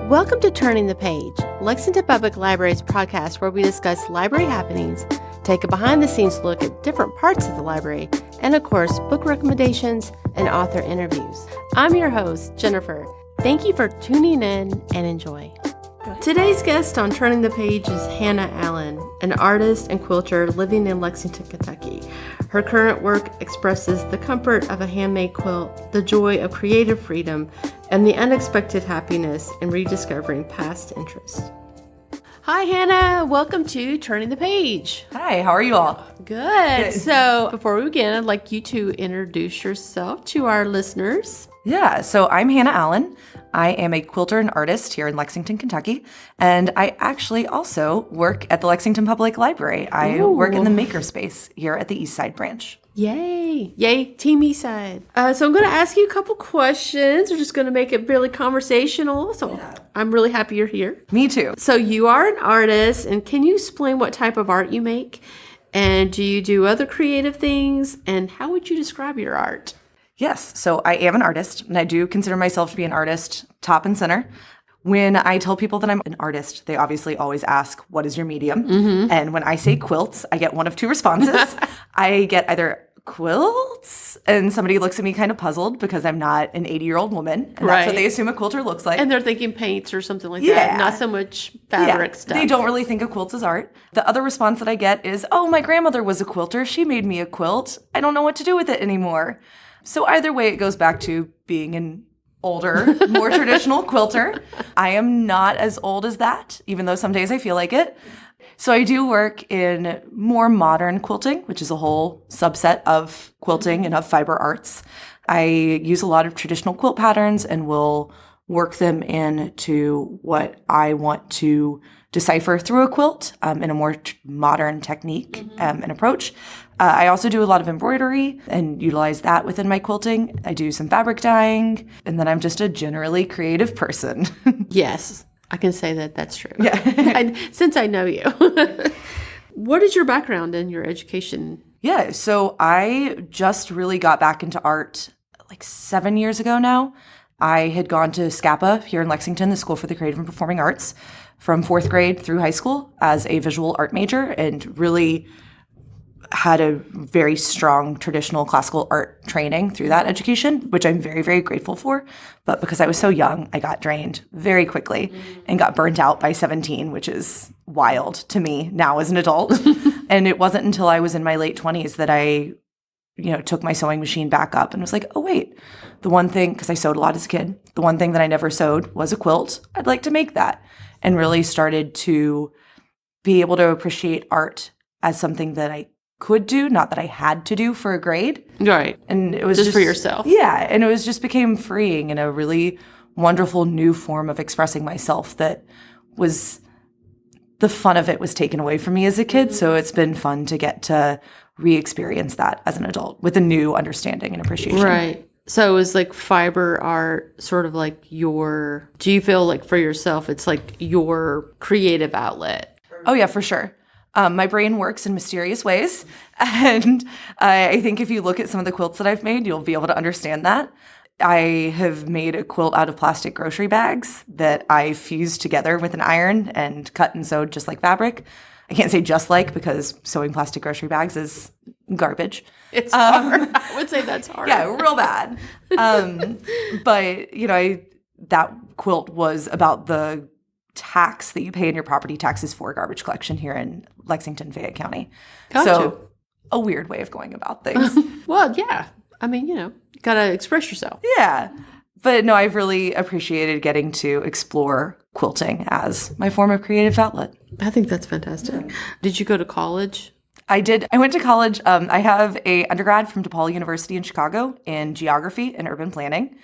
Welcome to Turning the Page, Lexington Public Library's podcast where we discuss library happenings, take a behind-the-scenes look at different parts of the library, and of course, book recommendations and author interviews. I'm your host, Jennifer. Thank you for tuning in and enjoy. Today's guest on Turning the Page is Hannah Allen, an artist and quilter living in Lexington, Kentucky. Her current work expresses the comfort of a handmade quilt, the joy of creative freedom, and the unexpected happiness in rediscovering past interests. Hi, Hannah. Welcome to Turning the Page. Hi, how are you all? Good. So before we begin, I'd like you to introduce yourself to our listeners. Yeah, so I'm Hannah Allen. I am a quilter and artist here in Lexington, Kentucky, and I actually also work at the Lexington Public Library. I work in the Makerspace here at the Eastside branch. Yay. Yay, Team Eastside. So I'm going to ask you a couple questions. We're just going to make it really conversational. So I'm really happy you're here. Me too. So you are an artist, and can you explain what type of art you make? And do you do other creative things? And how would you describe your art? Yes, so I am an artist, and I do consider myself to be an artist top and center. When I tell people that I'm an artist, they obviously always ask, what is your medium? Mm-hmm. And when I say quilts, I get one of two responses. I get either quilts, and somebody looks at me kind of puzzled because I'm not an 80-year-old woman, and that's what they assume a quilter looks like. And they're thinking paints or something like that, not so much fabric stuff. They don't really think of quilts as art. The other response that I get is, oh, my grandmother was a quilter. She made me a quilt. I don't know what to do with it anymore. So either way, it goes back to being an older, more traditional quilter. I am not as old as that, even though some days I feel like it. So I do work in more modern quilting, which is a whole subset of quilting and of fiber arts. I use a lot of traditional quilt patterns and will work them into what I want to decipher through a quilt in a more modern technique and approach. I also do a lot of embroidery and utilize that within my quilting. I do some fabric dyeing, and then I'm just a generally creative person. Yes, I can say that that's true. Yeah. Since I know you. What is your background in your education? Yeah, so I just really got back into art like 7 years ago now. I had gone to SCAPA here in Lexington, the School for the Creative and Performing Arts, from 4th grade through high school as a visual art major, and really had a very strong traditional classical art training through that education, which I'm very, very grateful for. But because I was so young, I got drained very quickly and got burnt out by 17, which is wild to me now as an adult. And it wasn't until I was in my late 20s that I took my sewing machine back up and was like, oh, wait, the one thing, because I sewed a lot as a kid, the one thing that I never sewed was a quilt. I'd like to make that. And really started to be able to appreciate art as something that I could do, not that I had to do for a grade. Right. And it was just for yourself. Yeah. And it was just became freeing and a really wonderful new form of expressing myself that was, the fun of it was taken away from me as a kid. So it's been fun to get to re-experience that as an adult with a new understanding and appreciation. Right. So it was like fiber art, sort of like do you feel like for yourself, it's like your creative outlet? Oh yeah, for sure. My brain works in mysterious ways. And I think if you look at some of the quilts that I've made, you'll be able to understand that. I have made a quilt out of plastic grocery bags that I fused together with an iron and cut and sewed just like fabric. I can't say just like because sewing plastic grocery bags is garbage. It's hard. I would say that's hard. Yeah, real bad. But, that quilt was about the tax that you pay in your property taxes for garbage collection here in Lexington-Fayette County. Gotcha. So a weird way of going about things. Well, yeah. I mean, got to express yourself. Yeah. But no, I've really appreciated getting to explore quilting as my form of creative outlet. I think that's fantastic. Did you go to college? I did. I went to college. I have a undergrad from DePaul University in Chicago in geography and urban planning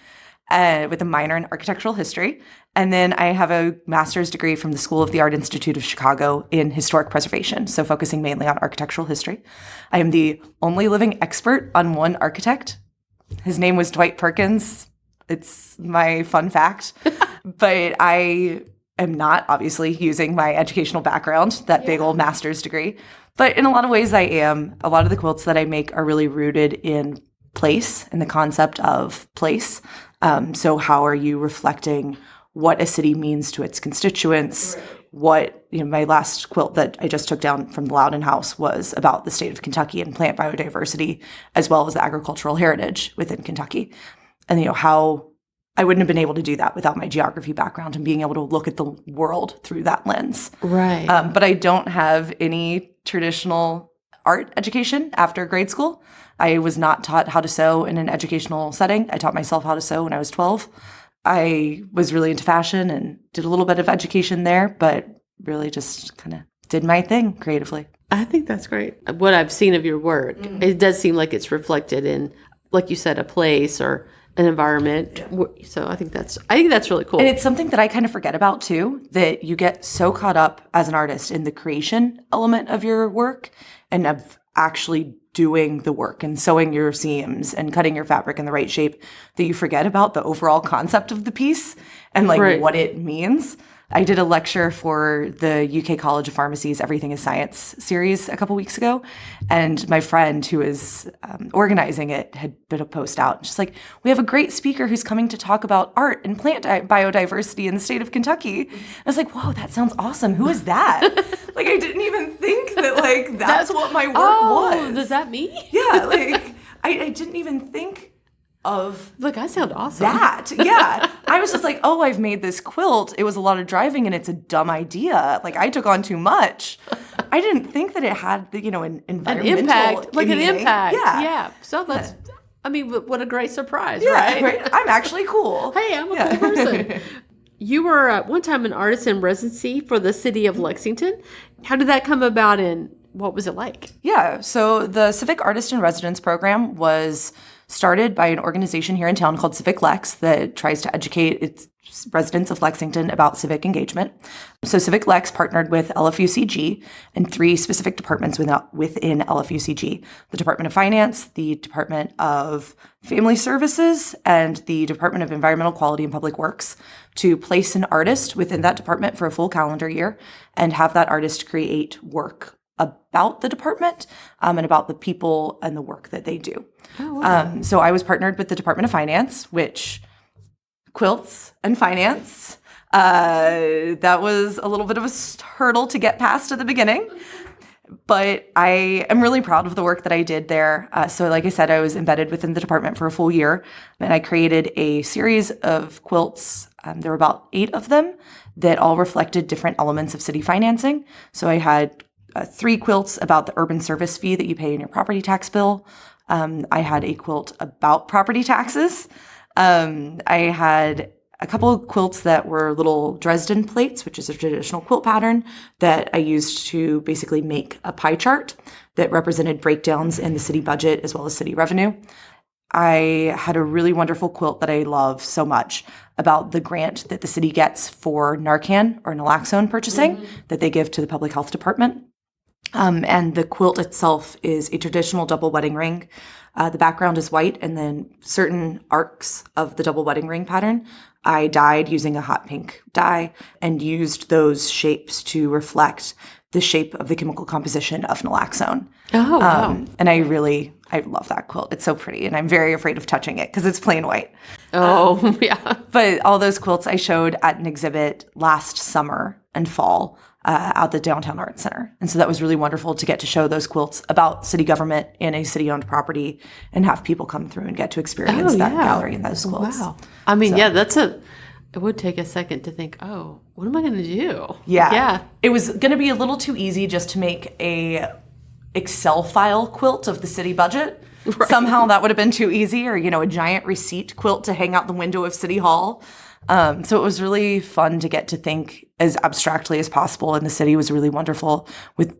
with a minor in architectural history. And then I have a master's degree from the School of the Art Institute of Chicago in historic preservation, so focusing mainly on architectural history. I am the only living expert on one architect. His name was Dwight Perkins. It's my fun fact. But I am not, obviously, using my educational background, that big old master's degree. But in a lot of ways, I am. A lot of the quilts that I make are really rooted in place and the concept of place. So how are you reflecting what a city means to its constituents, what, my last quilt that I just took down from the Loudon House was about the state of Kentucky and plant biodiversity, as well as the agricultural heritage within Kentucky. And, how I wouldn't have been able to do that without my geography background and being able to look at the world through that lens. Right. But I don't have any traditional art education after grade school. I was not taught how to sew in an educational setting. I taught myself how to sew when I was 12. I was really into fashion and did a little bit of education there, but really just kind of did my thing creatively. I think that's great. What I've seen of your work, it does seem like it's reflected in, like you said, a place or an environment. Yeah. So I think that's really cool. And it's something that I kind of forget about too, that you get so caught up as an artist in the creation element of your work and of actually doing the work and sewing your seams and cutting your fabric in the right shape that you forget about the overall concept of the piece and what it means. I did a lecture for the UK College of Pharmacy's Everything is Science series a couple weeks ago. And my friend who is organizing it had put a post out. She's like, we have a great speaker who's coming to talk about art and plant biodiversity in the state of Kentucky. And I was like, whoa, that sounds awesome. Who is that? I didn't even think that that's what my work was. Does that mean? Yeah, I didn't even think of look, I sound awesome. That. Yeah. I was just like, oh, I've made this quilt. It was a lot of driving and it's a dumb idea. I took on too much. I didn't think that it had an environmental impact. An impact. Yeah. So that's what a great surprise, right? I'm actually cool. Hey, I'm a cool person. You were one time an artist in residency for the city of Lexington. How did that come about and what was it like? Yeah. So the Civic Artist in Residence program was started by an organization here in town called Civic Lex that tries to educate its residents of Lexington about civic engagement. So Civic Lex partnered with LFUCG and 3 specific departments within LFUCG: the Department of Finance, the Department of Family Services, and the Department of Environmental Quality and Public Works, to place an artist within that department for a full calendar year and have that artist create work about the department and about the people and the work that they do. Oh, wow. So I was partnered with the Department of Finance, which quilts and finance, that was a little bit of a hurdle to get past at the beginning. But I am really proud of the work that I did there. So like I said, I was embedded within the department for a full year, and I created a series of quilts. There were about 8 of them that all reflected different elements of city financing. So I had 3 quilts about the urban service fee that you pay in your property tax bill. I had a quilt about property taxes. I had a couple of quilts that were little Dresden plates, which is a traditional quilt pattern that I used to basically make a pie chart that represented breakdowns in the city budget as well as city revenue. I had a really wonderful quilt that I love so much about the grant that the city gets for Narcan or naloxone purchasing that they give to the public health department. And the quilt itself is a traditional double wedding ring. The background is white, and then certain arcs of the double wedding ring pattern I dyed using a hot pink dye and used those shapes to reflect the shape of the chemical composition of naloxone. Oh, wow. And I love that quilt. It's so pretty, and I'm very afraid of touching it because it's plain white. Oh, yeah. But all those quilts I showed at an exhibit last summer and fall at the Downtown Arts Center. And so that was really wonderful to get to show those quilts about city government in a city-owned property and have people come through and get to experience that gallery and those quilts. Wow. It would take a second to think, oh, what am I going to do? Yeah. It was going to be a little too easy just to make a Excel file quilt of the city budget. Right. Somehow that would have been too easy, or, a giant receipt quilt to hang out the window of City Hall. So it was really fun to get to think as abstractly as possible, and the city was really wonderful with,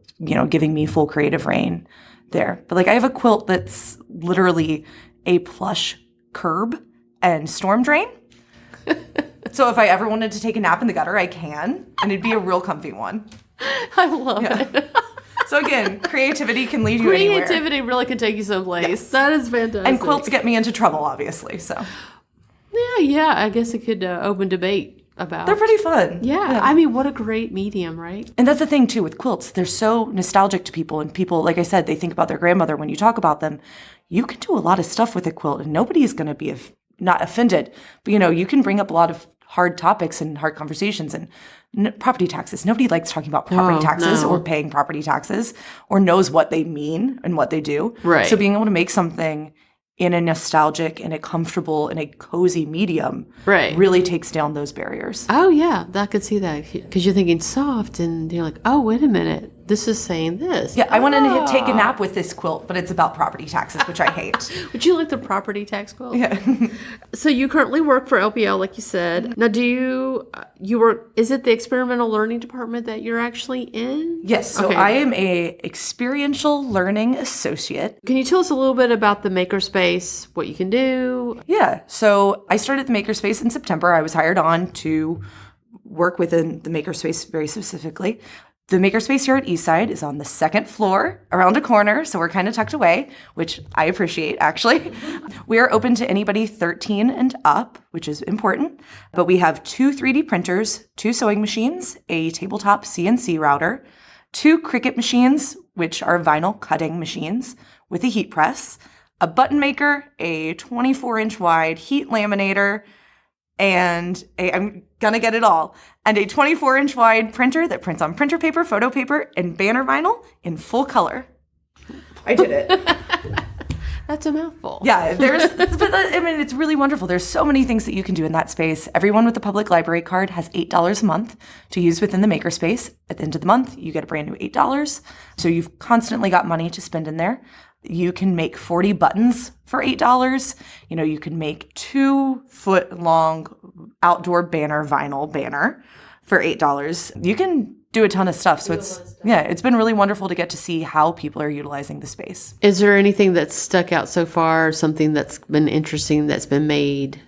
giving me full creative reign there. But I have a quilt that's literally a plush curb and storm drain. So if I ever wanted to take a nap in the gutter, I can, and it'd be a real comfy one. I love it. So again, creativity can lead you anywhere. Creativity really can take you someplace. Yes. That is fantastic. And quilts get me into trouble, obviously, so. Yeah, I guess it could open debate about. They're pretty fun. Yeah, what a great medium, right? And that's the thing, too, with quilts. They're so nostalgic to people, and people, like I said, they think about their grandmother when you talk about them. You can do a lot of stuff with a quilt, and nobody is going to be not offended. But, you can bring up a lot of hard topics and hard conversations. And property taxes. Nobody likes talking about property taxes or paying property taxes or knows what they mean and what they do. Right. So being able to make something in a nostalgic and a comfortable and a cozy medium really takes down those barriers. Oh, yeah. I could see that because you're thinking soft and you're like, oh, wait a minute. This is saying this. Yeah, I want to take a nap with this quilt, but it's about property taxes, which I hate. Would you like the property tax quilt? Yeah. So you currently work for LPL, like you said. Now, do you work, is it the experimental learning department that you're actually in? Yes, so I am a experiential learning associate. Can you tell us a little bit about the Makerspace, what you can do? Yeah, so I started the Makerspace in September. I was hired on to work within the Makerspace very specifically. The Makerspace here at Eastside is on the second floor around a corner, so we're kind of tucked away, which I appreciate, actually. We are open to anybody 13 and up, which is important, but we have 2 3D printers, 2 sewing machines, a tabletop CNC router, 2 Cricut machines, which are vinyl cutting machines with a heat press, a button maker, a 24-inch wide heat laminator, and I'm gonna get it all, and a 24-inch wide printer that prints on printer paper, photo paper, and banner vinyl in full color. I did it. That's a mouthful. Yeah, it's really wonderful. There's so many things that you can do in that space. Everyone with the public library card has $8 a month to use within the Makerspace. At the end of the month, you get a brand new $8. So you've constantly got money to spend in there. You can make 40 buttons for $8. You can make 2-foot-long outdoor vinyl banner for $8. You can do a ton of stuff. So it's been really wonderful to get to see how people are utilizing the space. Is there anything that's stuck out so far, something that's been interesting that's been made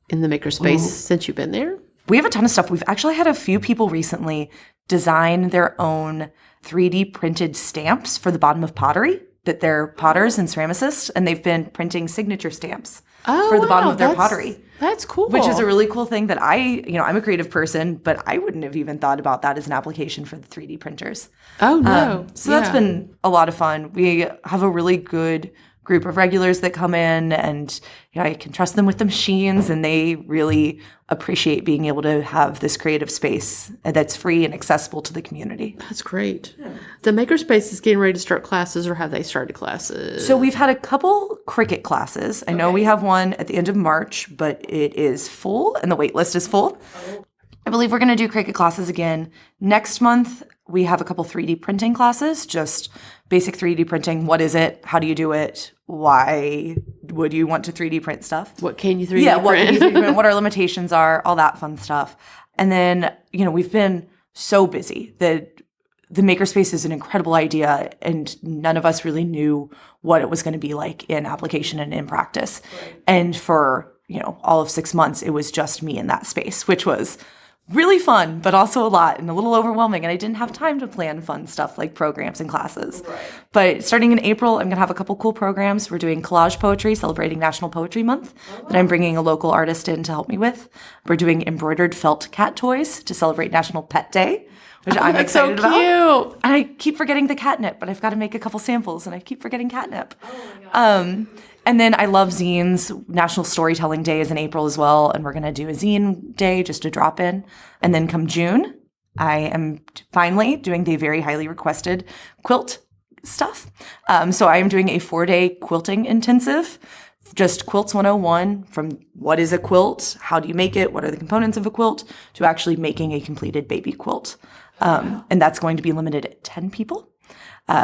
in the Makerspace since you've been there? We have a ton of stuff. We've actually had a few people recently design their own 3D printed stamps for the bottom of pottery. That they're potters and ceramicists, and they've been printing signature stamps for the bottom of their pottery. That's cool. Which is a really cool thing that I'm a creative person, but I wouldn't have even thought about that as an application for the 3D printers. Oh, no. That's been a lot of fun. We have a really good group of regulars that come in, and I can trust them with the machines, and they really appreciate being able to have this creative space that's free and accessible to the community. That's great. Yeah. The Makerspace is getting ready to start classes, or have they started classes? So we've had a couple Cricut classes. I know we have one at the end of March, but it is full, and the wait list is full. I believe we're going to do Cricut classes again next month. We have a couple 3D printing classes, just basic 3D printing. What is it? How do you do it? Why would you want to 3D print stuff? What can you 3D print? Yeah, what can you 3D print? What our limitations are, all that fun stuff. And then, we've been so busy that the Makerspace is an incredible idea, and none of us really knew what it was going to be like in application and in practice. Right. And for, all of 6 months, it was just me in that space, which was really fun, but also a lot and a little overwhelming. And I didn't have time to plan fun stuff like programs and classes. Right. But starting in April, I'm going to have a couple cool programs. We're doing collage poetry, celebrating National Poetry Month, that I'm bringing a local artist in to help me with. We're doing embroidered felt cat toys to celebrate National Pet Day, which I'm excited about. Cute. And I keep forgetting the catnip, but I've got to make a couple samples, and I keep forgetting catnip. Oh my God. And then I love zines. National Storytelling Day is in April as well, and we're going to do a zine day just to drop in. And then come June, I am finally doing the very highly requested quilt stuff. So I am doing a 4-day quilting intensive, just Quilts 101, from what is a quilt, how do you make it, what are the components of a quilt, to actually making a completed baby quilt. And that's going to be limited at 10 people.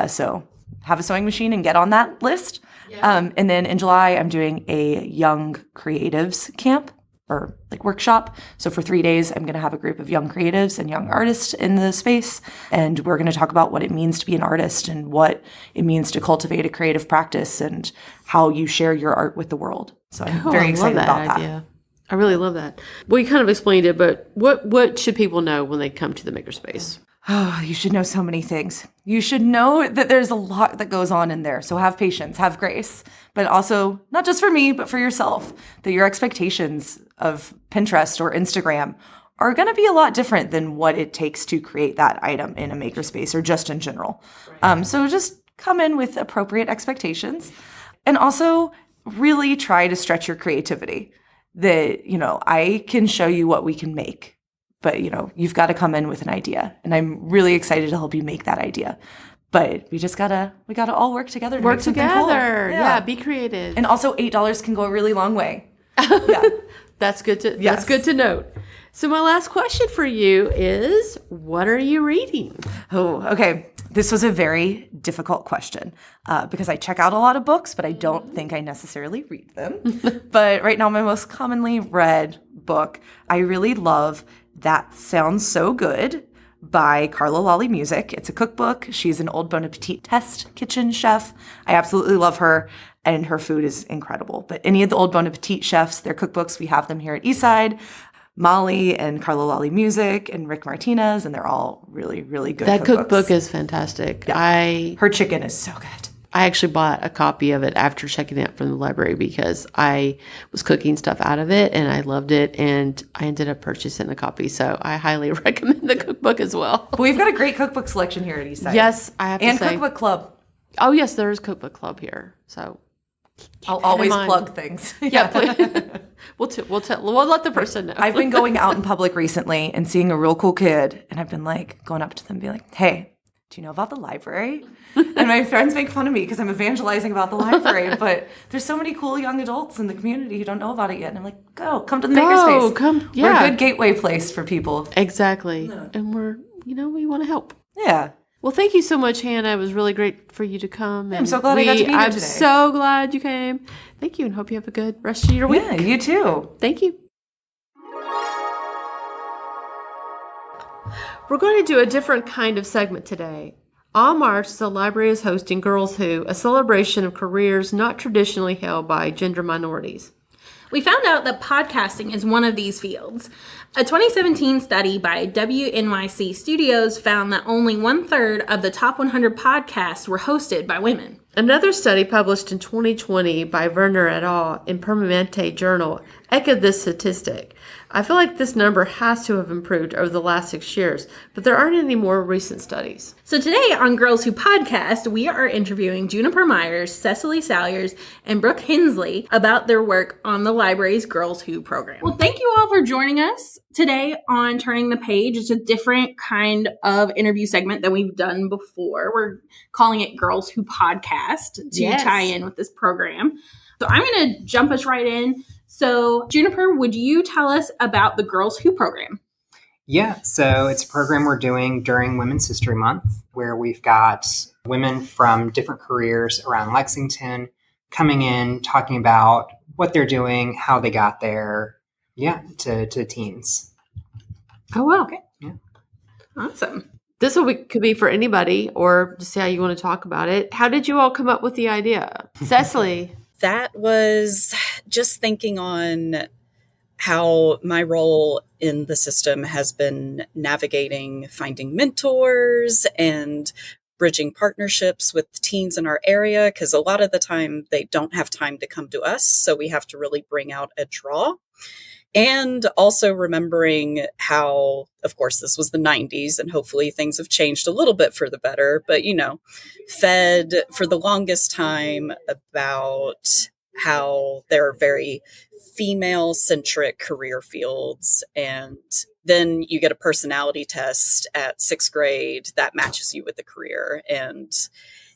So have a sewing machine and get on that list. Yeah. And then in July, I'm doing a young creatives camp or workshop. So for 3 days, I'm going to have a group of young creatives and young artists in the space. And we're going to talk about what it means to be an artist and what it means to cultivate a creative practice and how you share your art with the world. So I'm very excited about that. Idea. I really love that. Well, you kind of explained it, but what should people know when they come to the Makerspace? Oh, you should know so many things. You should know that there's a lot that goes on in there. So have patience, have grace, but also not just for me, but for yourself, that your expectations of Pinterest or Instagram are going to be a lot different than what it takes to create that item in a makerspace or just in general. Right. So just come in with appropriate expectations and also really try to stretch your creativity. that, I can show you what we can make, but, you've got to come in with an idea. And I'm really excited to help you make that idea. But we gotta all work together to Work make something cool. together. Yeah, be creative. And also $8 can go a really long way. Yeah. That's good to note. So my last question for you is, what are you reading? Oh, okay. This was a very difficult question because I check out a lot of books, but I don't think I necessarily read them. But right now, my most commonly read book, I really love That Sounds So Good by Carla Lawley Music. It's a cookbook. She's an Old Bon Appetit test kitchen chef. I absolutely love her, and her food is incredible. But any of the Old Bon Appetit chefs, their cookbooks, we have them here at Eastside. Molly and Carla Lawley Music and Rick Martinez, and they're all really, really good. That cookbook is fantastic. Yeah. Her chicken is so good. I actually bought a copy of it after checking it out from the library because I was cooking stuff out of it and I loved it, and I ended up purchasing a copy. So I highly recommend the cookbook as well. But we've got a great cookbook selection here at Eastside. Yes, I have to say. And cookbook club. Oh, yes, there is cookbook club here. So I'll always plug things. Yeah, we'll let the person know. I've been going out in public recently and seeing a real cool kid, and I've been going up to them and be like, hey, do you know about the library? And my friends make fun of me because I'm evangelizing about the library, but there's so many cool young adults in the community who don't know about it yet. And I'm like, come to the Makerspace. We're a good gateway place for people. Exactly. Yeah. And we want to help. Yeah. Well, thank you so much, Hannah. It was really great for you to come. I'm so glad I got to be here today. I'm so glad you came. Thank you, and hope you have a good rest of your week. Yeah, you too. Thank you. We're going to do a different kind of segment today. On March, the library is hosting Girls Who, a celebration of careers not traditionally held by gender minorities. We found out that podcasting is one of these fields. A 2017 study by WNYC Studios found that only 1/3 of the top 100 podcasts were hosted by women. Another study published in 2020 by Werner et al. In Permanente Journal echoed this statistic. I feel like this number has to have improved over the last 6 years, but there aren't any more recent studies. So today on Girls Who Podcast, we are interviewing Juniper Myers, Cecilee Salyers, and Brooke Hensley about their work on the library's Girls Who program. Well, thank you all for joining us today on Turning the Page. It's a different kind of interview segment than we've done before. We're calling it Girls Who Podcast to tie in with this program. So I'm going to jump us right in. So, Juniper, would you tell us about the Girls Who program? Yeah, so it's a program we're doing during Women's History Month, where we've got women from different careers around Lexington coming in, talking about what they're doing, how they got there, to teens. Oh, wow. Okay. Yeah. Awesome. This could be for anybody, or just how you want to talk about it. How did you all come up with the idea? Cecilee? That was just thinking on how my role in the system has been navigating finding mentors and bridging partnerships with teens in our area, because a lot of the time they don't have time to come to us. So we have to really bring out a draw. And also remembering how, of course, this was the 90s and hopefully things have changed a little bit for the better, but, fed for the longest time about how there are very female-centric career fields. And then you get a personality test at 6th grade that matches you with the career. And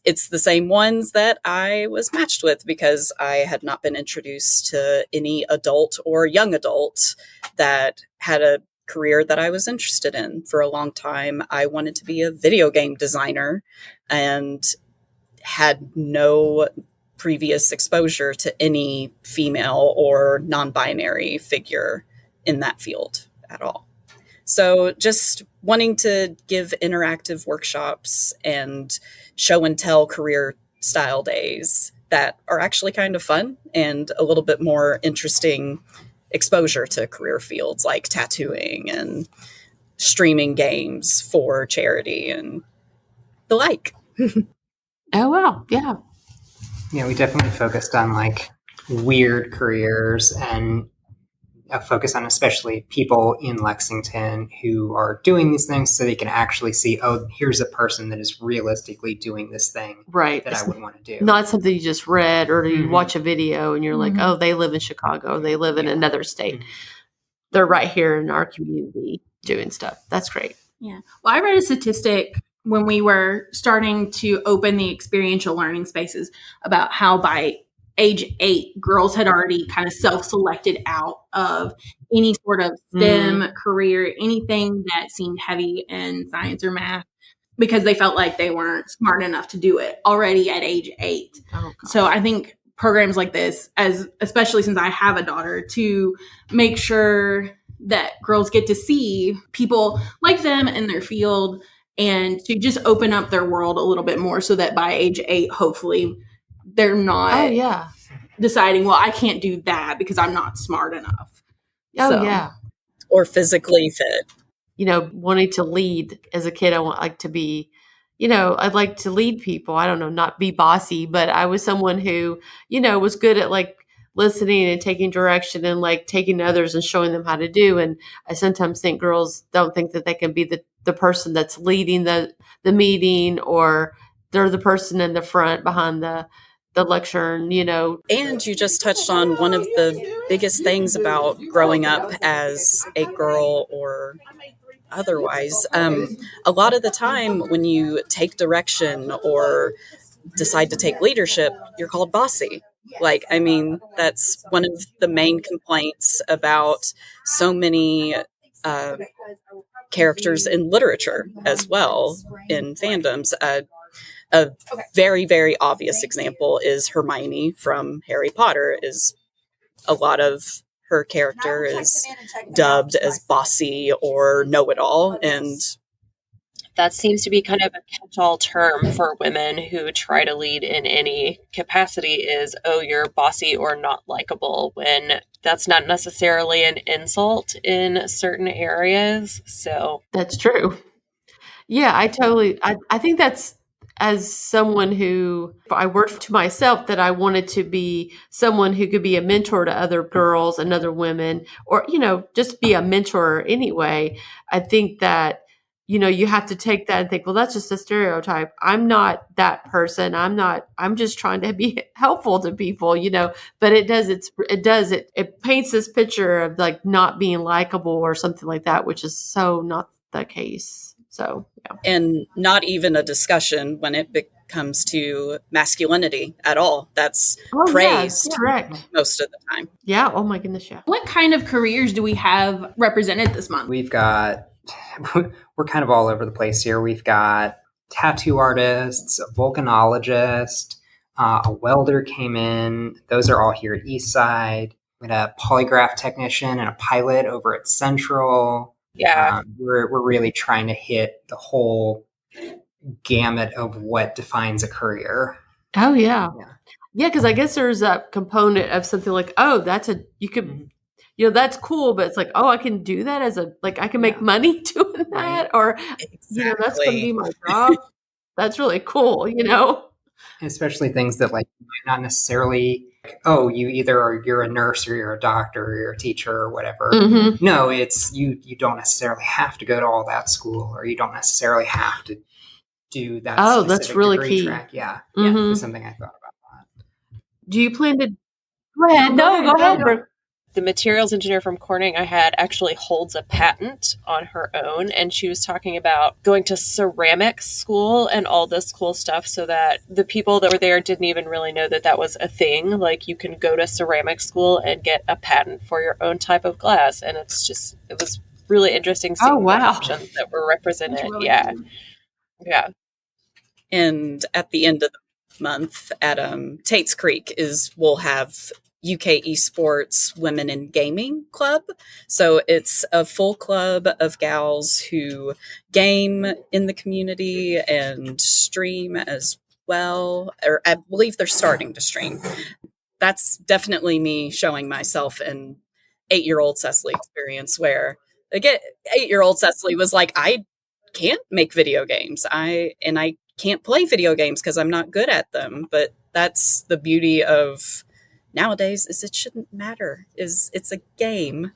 it's the same ones that I was matched with because I had not been introduced to any adult or young adult that had a career that I was interested in. For a long time, I wanted to be a video game designer and had no previous exposure to any female or non-binary figure in that field at all. So just wanting to give interactive workshops and show and tell career style days that are actually kind of fun and a little bit more interesting exposure to career fields like tattooing and streaming games for charity and the like. Oh, wow. Yeah. Yeah, we definitely focused on weird careers and a focus on especially people in Lexington who are doing these things so they can actually see, oh, here's a person that is realistically doing this thing Right. that It's I would want to do. not something you just read or you Mhm. watch a video and you're like, Mhm. oh, they live in Chicago, or they live in another state. Mhm. They're right here in our community doing stuff. That's great. Yeah. Well, I read a statistic when we were starting to open the experiential learning spaces about how by age 8, girls had already kind of self-selected out of any sort of STEM career, anything that seemed heavy in science or math, because they felt like they weren't smart enough to do it already at age 8. Oh, God. So I think programs like this, especially since I have a daughter, to make sure that girls get to see people like them in their field and to just open up their world a little bit more so that by age 8, hopefully they're not Oh, yeah. deciding, well, I can't do that because I'm not smart enough. Oh, So, yeah. Or physically fit. Wanting to lead as a kid, I want like to be, I'd like to lead people. I don't know, not be bossy, but I was someone who, was good at like listening and taking direction and like taking others and showing them how to do. And I sometimes think girls don't think that they can be the person that's leading the meeting, or they're the person in the front behind the lectern, And you just touched on one of the biggest things about growing up as a girl or otherwise. A lot of the time when you take direction or decide to take leadership, you're called bossy. That's one of the main complaints about so many characters in literature as well, in fandoms. A very, very obvious example is Hermione from Harry Potter. Is a lot of her character is dubbed as bossy or know-it-all, and that seems to be kind of a catch-all term for women who try to lead in any capacity is, oh, you're bossy or not likable, when that's not necessarily an insult in certain areas. So that's true. Yeah, I think that's, as someone who I worked to myself, that I wanted to be someone who could be a mentor to other girls and other women, or, just be a mentor anyway. I think that, you have to take that and think, well, that's just a stereotype. I'm not that person. I'm just trying to be helpful to people, but it paints this picture of like not being likable or something like that, which is so not the case. So, yeah. And not even a discussion when it comes to masculinity at all. That's praised correct. most of the time. Yeah. Oh my goodness. Yeah. what kind of careers do we have represented this month? We're kind of all over the place here. We've got tattoo artists, a volcanologist, a welder came in. Those are all here at Eastside. We had a polygraph technician and a pilot over at Central. yeah, We're really trying to hit the whole gamut of what defines a career. Oh yeah. Yeah. Yeah. Cause I guess there's a component of something like, oh, you could, that's cool, but it's like, oh, I can do that I can make money doing that. Right. Or, that's going to be my job. That's really cool, Especially things that like might not necessarily, oh, you're a nurse or you're a doctor or you're a teacher or whatever. Mm-hmm. No, it's you don't necessarily have to go to all that school, or you don't necessarily have to do that. Oh, that's specific really degree key. track. Yeah. Mhm. That's something I thought about that. Do you plan to go ahead? No, go ahead, Brooke. the materials engineer from Corning I had actually holds a patent on her own, and she was talking about going to ceramics school and all this cool stuff so that the people that were there didn't even really know that that was a thing. Like, you can go to ceramics school and get a patent for your own type of glass, and it was really interesting seeing the options that were represented. Really Yeah. cool. Yeah. And at the end of the month at Tate's Creek we'll have UK Esports Women in Gaming Club. So it's a full club of gals who game in the community and stream as well. Or I believe they're starting to stream. That's definitely me showing myself an 8-year-old Cecilee experience where, again, 8-year-old Cecilee was like, I can't make video games. I can't play video games because I'm not good at them. But that's the beauty of nowadays is it shouldn't matter. It's a game.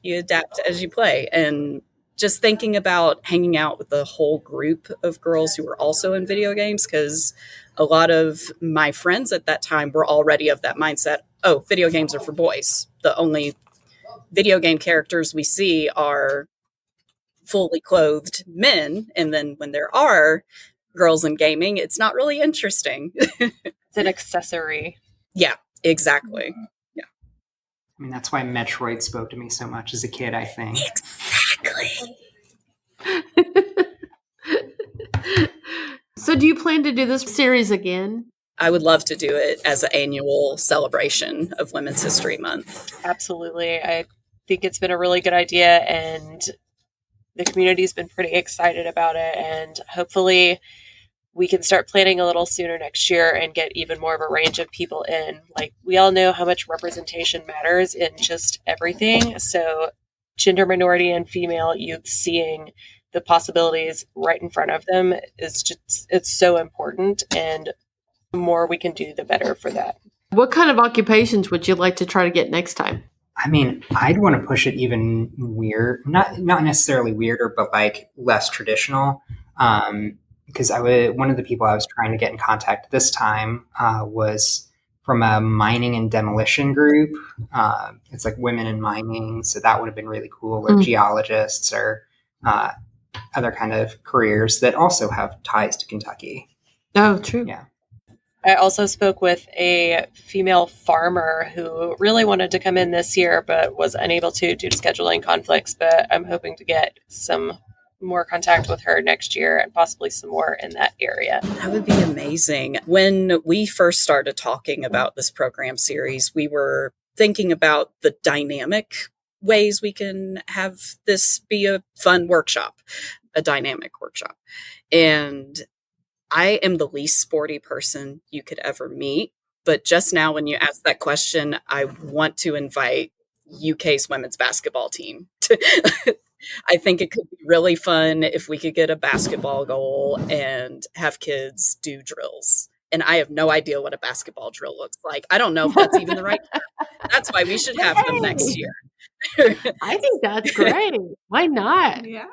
You adapt as you play. And just thinking about hanging out with the whole group of girls who were also in video games, because a lot of my friends at that time were already of that mindset. Oh, video games are for boys. The only video game characters we see are fully clothed men. And then when there are girls in gaming, it's not really interesting. It's an accessory. Yeah, exactly. Yeah. I mean, that's why Metroid spoke to me so much as a kid, I think. Exactly. So do you plan to do this series again? I would love to do it as an annual celebration of Women's History Month. Absolutely. I think it's been a really good idea, and the community's been pretty excited about it. And hopefully we can start planning a little sooner next year and get even more of a range of people in. Like, we all know how much representation matters in just everything. So gender minority and female youth seeing the possibilities right in front of them is just, it's so important. And the more we can do, the better for that. What kind of occupations would you like to try to get next time? I mean, I'd want to push it even weird, not necessarily weirder, but like less traditional. Because one of the people I was trying to get in contact this time was from a mining and demolition group. It's like women in mining, so that would have been really cool. Or geologists, or other kind of careers that also have ties to Kentucky. Oh, true. Yeah. I also spoke with a female farmer who really wanted to come in this year, but was unable to due to scheduling conflicts. But I'm hoping to get some more contact with her next year and possibly some more in that area. That would be amazing. When we first started talking about this program series, we were thinking about the dynamic ways we can have this be a fun workshop, a dynamic workshop. And I am the least sporty person you could ever meet. But just now, when you asked that question, I want to invite UK's women's basketball team. I think it could be really fun if we could get a basketball goal and have kids do drills. And I have no idea what a basketball drill looks like. I don't know if that's even the right term. That's why we should have them next year. I think that's great. Why not? Yeah.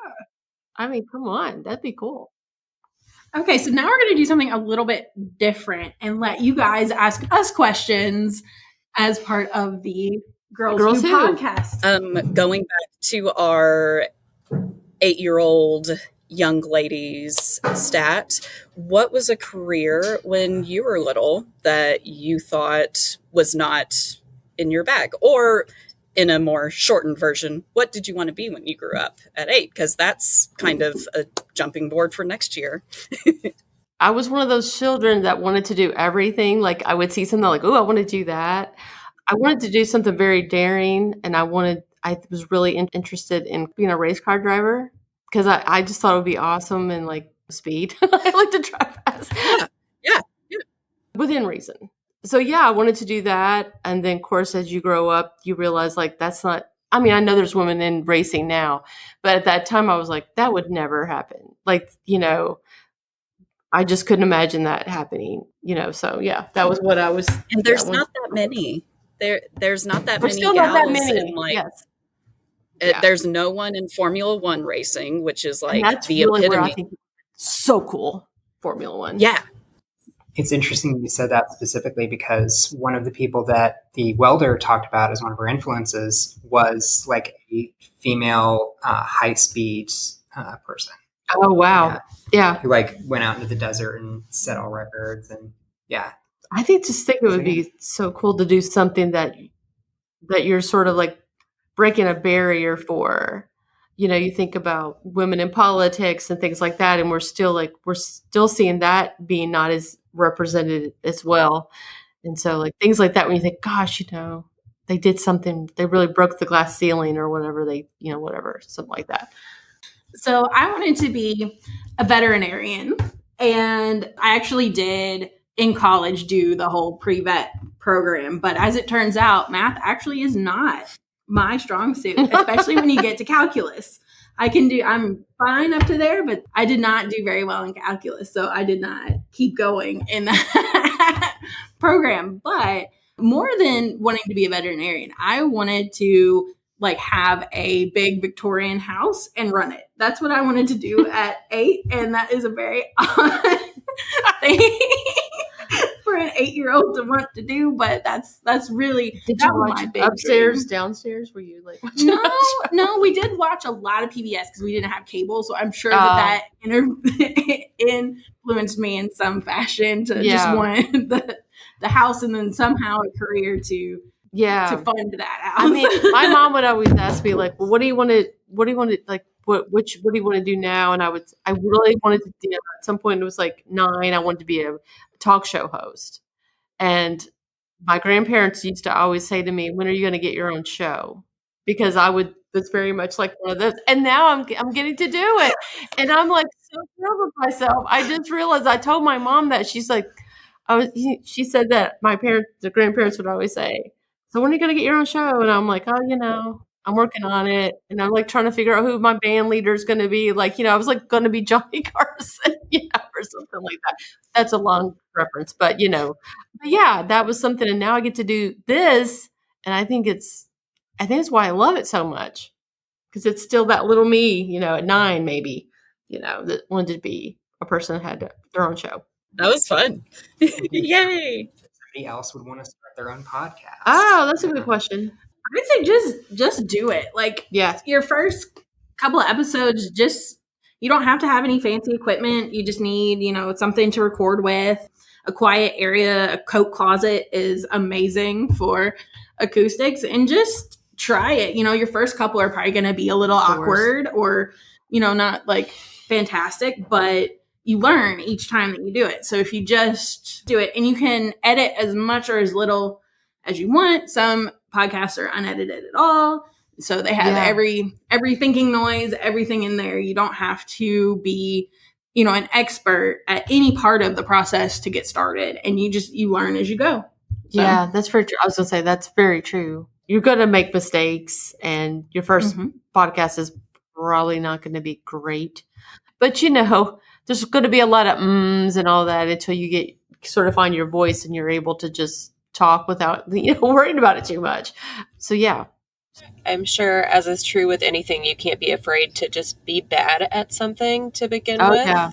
I mean, come on. That'd be cool. Okay, so now we're going to do something a little bit different and let you guys ask us questions as part of the Girls Who podcast. Going back to our 8-year-old young ladies stat, what was a career when you were little that you thought was not in your bag? Or in a more shortened version, what did you want to be when you grew up at 8? Because that's kind of a jumping board for next year. I was one of those children that wanted to do everything. Like, I would see something like, oh, I want to do that. I wanted to do something very daring, and I was really interested in being a race car driver because I just thought it would be awesome and like speed. I like to drive fast. Yeah. Within reason. So yeah, I wanted to do that. And then of course, as you grow up, you realize like, that's not, I mean, I know there's women in racing now, but at that time I was like, that would never happen. Like, I just couldn't imagine that happening, so yeah, that was what I was. And there's not that many. There's not that many still gals. Not that many. In, like, yes. There's no one in Formula One racing, which is like that's the really epitome. Where I think so cool. Formula One. Yeah. It's interesting you said that specifically because one of the people that the welder talked about as one of her influences was like a female high speed person. Oh, wow. Yeah. Who like went out into the desert and set all records. And yeah. I think it would be so cool to do something that you're sort of like breaking a barrier for. You think about women in politics and things like that, and we're still seeing that being not as represented as well. And so like things like that, when you think, gosh, they did something, they really broke the glass ceiling or whatever, something like that. So I wanted to be a veterinarian, and I actually did in college do the whole pre-vet program. But as it turns out, math actually is not my strong suit, especially when you get to calculus. I'm fine up to there, but I did not do very well in calculus. So I did not keep going in that program. But more than wanting to be a veterinarian, I wanted to like have a big Victorian house and run it. That's what I wanted to do at 8. And that is a very odd thing for an 8-year-old to want to do, but that's really Did that you was watch my big upstairs, dream. downstairs? Were you like watching that show? No, we did watch a lot of PBS because we didn't have cable, so I'm sure that influenced me in some fashion to just want the house and then somehow a career to fund that house. I mean, my mom would always ask me like, well, what do you want to like, what do you want to do now? And I really wanted to do, at some point it was like 9, I wanted to be a talk show host. And my grandparents used to always say to me, when are you going to get your own show? Because was very much like one of those. And now I'm getting to do it. And I'm like so thrilled with myself. I just realized I told my mom that. She's like, she said that the grandparents would always say, so when are you going to get your own show? And I'm like, oh, I'm working on it. And I'm like trying to figure out who my band leader is going to be. Like, I was like going to be Johnny Carson, or something like that. That's a long reference, but yeah, that was something. And now I get to do this. And I think it's why I love it so much, because it's still that little me, at 9, maybe, that wanted to be a person that had their own show. That was fun. Yay. Somebody else would want to start their own podcast. Oh, that's a good question. I'd say just do it. Like, your first couple of episodes, you don't have to have any fancy equipment. You just need, something to record with, a quiet area. A coat closet is amazing for acoustics, and just try it. Your first couple are probably going to be a little awkward or, not like fantastic, but you learn each time that you do it. So if you just do it, and you can edit as much or as little as you want. Some podcasts are unedited at all. So they have every thinking noise, everything in there. You don't have to be, an expert at any part of the process to get started. And you learn as you go. So. Yeah, that's very true. I was going to say, that's very true. You're going to make mistakes, and your first podcast is probably not going to be great. But, there's going to be a lot of ums and all that until you get sort of find your voice and you're able to just talk without, worrying about it too much. So, yeah. I'm sure, as is true with anything, you can't be afraid to just be bad at something to begin with. Yeah.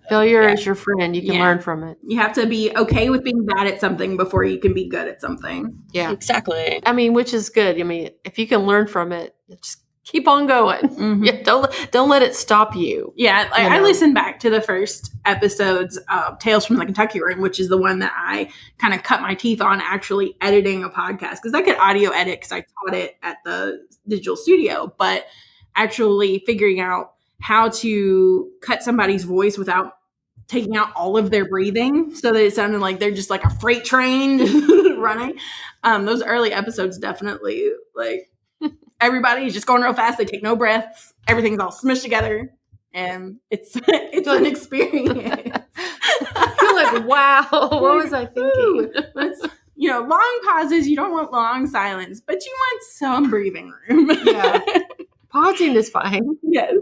Failure is your friend. You can learn from it. You have to be okay with being bad at something before you can be good at something. Yeah. Exactly. I mean, which is good. I mean, if you can learn from it, just keep on going. Mm-hmm. Yeah, don't let it stop you. Yeah, I listened back to the first episodes of Tales from the Kentucky Room, which is the one that I kind of cut my teeth on actually editing a podcast, because I could audio edit because I taught it at the digital studio, but actually figuring out how to cut somebody's voice without taking out all of their breathing so that it sounded like they're just like a freight train running. Those early episodes definitely everybody's just going real fast. They take no breaths. Everything's all smushed together. And it's an experience. You're like, wow, what was I thinking? Long pauses. You don't want long silence, but you want some breathing room. Yeah. Pausing is fine. Yes.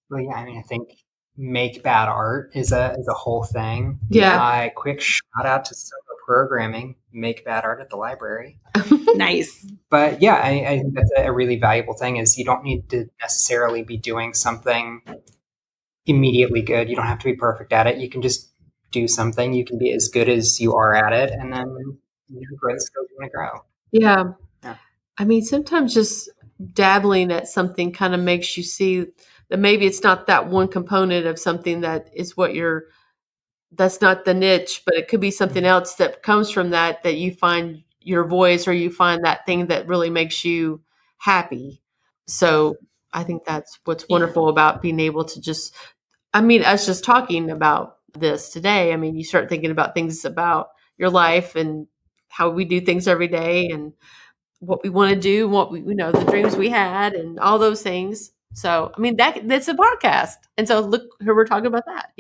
Well, yeah, I mean, I think make bad art is a whole thing. Yeah. Quick shout out to solo programming, make bad art at the library. Nice. But yeah, I think that's a really valuable thing, is you don't need to necessarily be doing something immediately good. You don't have to be perfect at it. You can just do something. You can be as good as you are at it, and then grow the skills you want to grow. Yeah. I mean, sometimes just dabbling at something kind of makes you see that maybe it's not that one component of something that is that's not the niche, but it could be something else that comes from that you find your voice, or you find that thing that really makes you happy. So I think that's what's wonderful about being able to us just talking about this today. I mean, you start thinking about things about your life and how we do things every day and what we want to do, what we, the dreams we had and all those things. So, I mean, that's a podcast. And so look, here we're talking about that,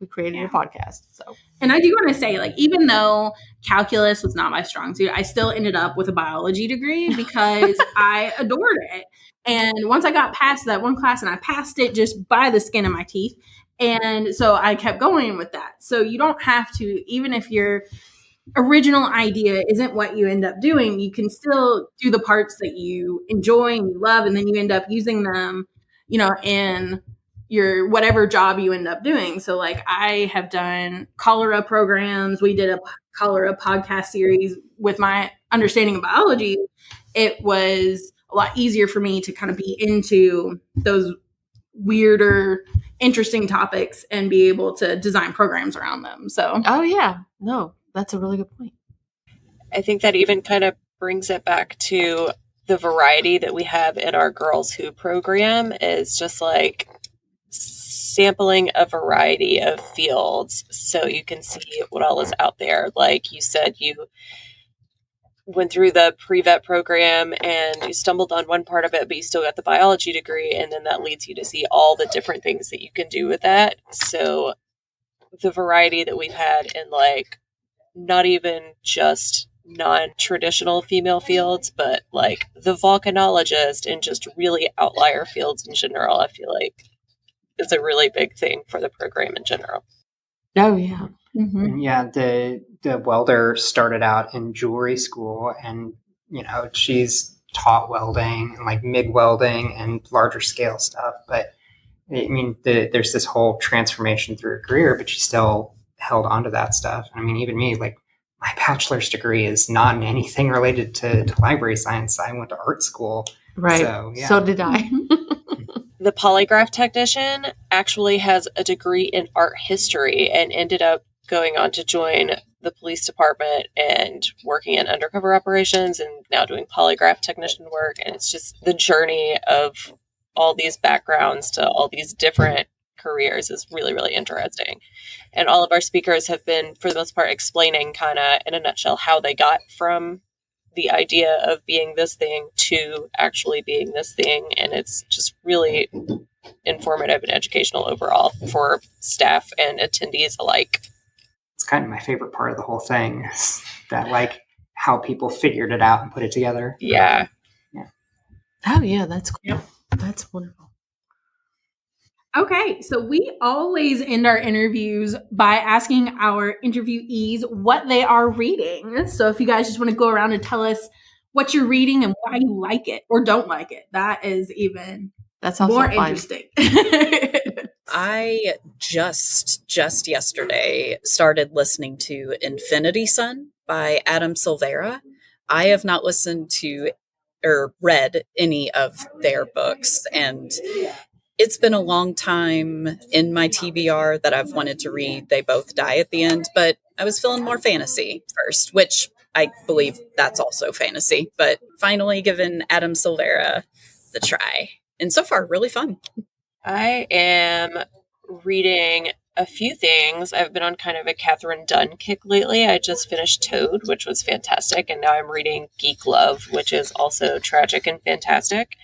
we created a podcast. So, and I do want to say, even though calculus was not my strong suit, I still ended up with a biology degree because I adored it. And once I got past that one class, and I passed it just by the skin of my teeth. And so I kept going with that. So you don't have to, even if you're original idea isn't what you end up doing, you can still do the parts that you enjoy and you love, and then you end up using them, in your whatever job you end up doing. So like I have done cholera programs. We did a cholera podcast series. With my understanding of biology, it was a lot easier for me to kind of be into those weirder, interesting topics and be able to design programs around them. So, Oh, yeah. No, that's a really good point. I think that even kind of brings it back to the variety that we have in our Girls Who program is just like sampling a variety of fields so you can see what all is out there. Like you said, you went through the pre-vet program and you stumbled on one part of it, but you still got the biology degree. And then that leads you to see all the different things that you can do with that. So the variety that we've had in like, not even just non-traditional female fields, but like the volcanologist and just really outlier fields in general, I feel like is a really big thing for the program in general. Oh, yeah. mm-hmm. And yeah, the welder started out in jewelry school, and she's taught welding and like MIG welding and larger scale stuff. But I mean, there's this whole transformation through her career, but she still held onto that stuff. I mean, even me, like my bachelor's degree is not in anything related to library science. I went to art school. Right. So, yeah. So did I. The polygraph technician actually has a degree in art history and ended up going on to join the police department and working in undercover operations and now doing polygraph technician work. And it's just the journey of all these backgrounds to all these different careers is really, really interesting. And all of our speakers have been, for the most part, explaining kind of in a nutshell how they got from the idea of being this thing to actually being this thing. And it's just really informative and educational overall for staff and attendees alike. It's kind of my favorite part of the whole thing, is that like how people figured it out and put it together. Yeah. Oh, yeah. That's cool. Yep. That's wonderful. Okay, so we always end our interviews by asking our interviewees what they are reading. So if you guys just want to go around and tell us what you're reading and why you like it or don't like it, that is even That's also more fun. interesting. I just yesterday started listening to Infinity Sun by Adam Silvera. I have not listened to or read any of their books, and it's been a long time in my TBR that I've wanted to read They Both Die at the End, but I was feeling more fantasy first, which I believe that's also fantasy, but finally given Adam Silvera the try. And so far, really fun. I am reading a few things. I've been on kind of a Catherine Dunn kick lately. I just finished Toad, which was fantastic, and now I'm reading Geek Love, which is also tragic and fantastic.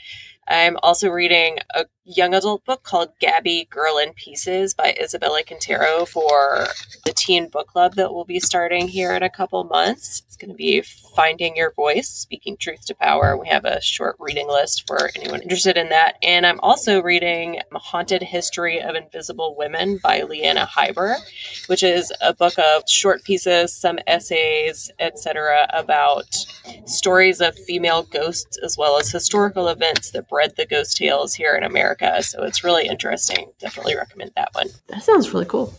I'm also reading a young adult book called Gabby Girl in Pieces by Isabella Quintero for the teen book club that will be starting here in a couple months. It's going to be Finding Your Voice, Speaking Truth to Power. We have a short reading list for anyone interested in that. And I'm also reading Haunted History of Invisible Women by Leanna Hyber, which is a book of short pieces, some essays, etc., about stories of female ghosts as well as historical events that bred the ghost tales here in America. So it's really interesting. Definitely recommend that one. That sounds really cool.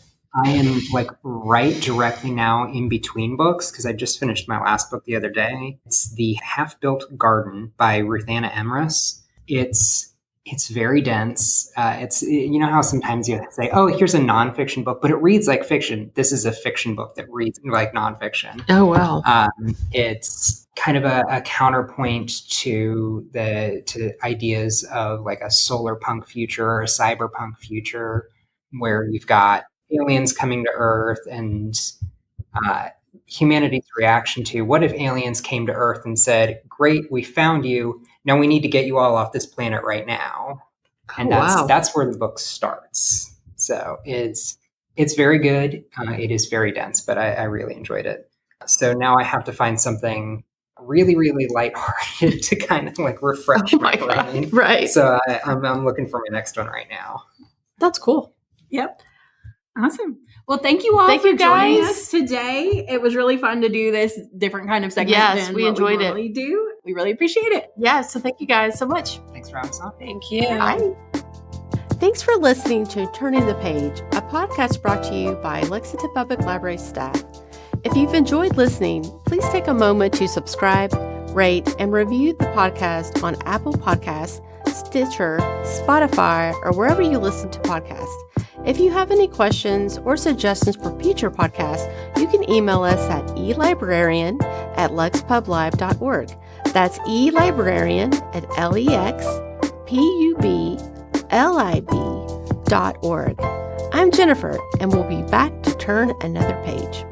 I am like right directly now in between books because I just finished my last book the other day. It's The Half-Built Garden by Ruth Anna Emrys. It's very dense. It's, you know how sometimes you say, oh, here's a nonfiction book, but it reads like fiction. This is a fiction book that reads like nonfiction. Oh, wow. It's kind of a counterpoint to ideas of like a solar punk future or a cyberpunk future where you've got aliens coming to Earth and humanity's reaction to what if aliens came to Earth and said, great, we found you. Now we need to get you all off this planet right now. And that's where the book starts. So it's very good. It is very dense, but I really enjoyed it. So now I have to find something really, really lighthearted to kind of like refresh my brain. Right. So I'm looking for my next one right now. That's cool. Yep. Awesome. Well, thank you all Thank for you, joining guys. us today. It was really fun to do this different kind of segment Yes, than we what enjoyed we it. normally do. We really appreciate it. Yeah, so thank you guys so much. Thanks for having us on. Thank you. Bye. Thanks for listening to Turning the Page, a podcast brought to you by Lexington Public Library staff. If you've enjoyed listening, please take a moment to subscribe, rate, and review the podcast on Apple Podcasts, Stitcher, Spotify, or wherever you listen to podcasts. If you have any questions or suggestions for future podcasts, you can email us at elibrarian@lexpublib.org. That's elibrarian@lexpublib.org. I'm Jennifer, and we'll be back to turn another page.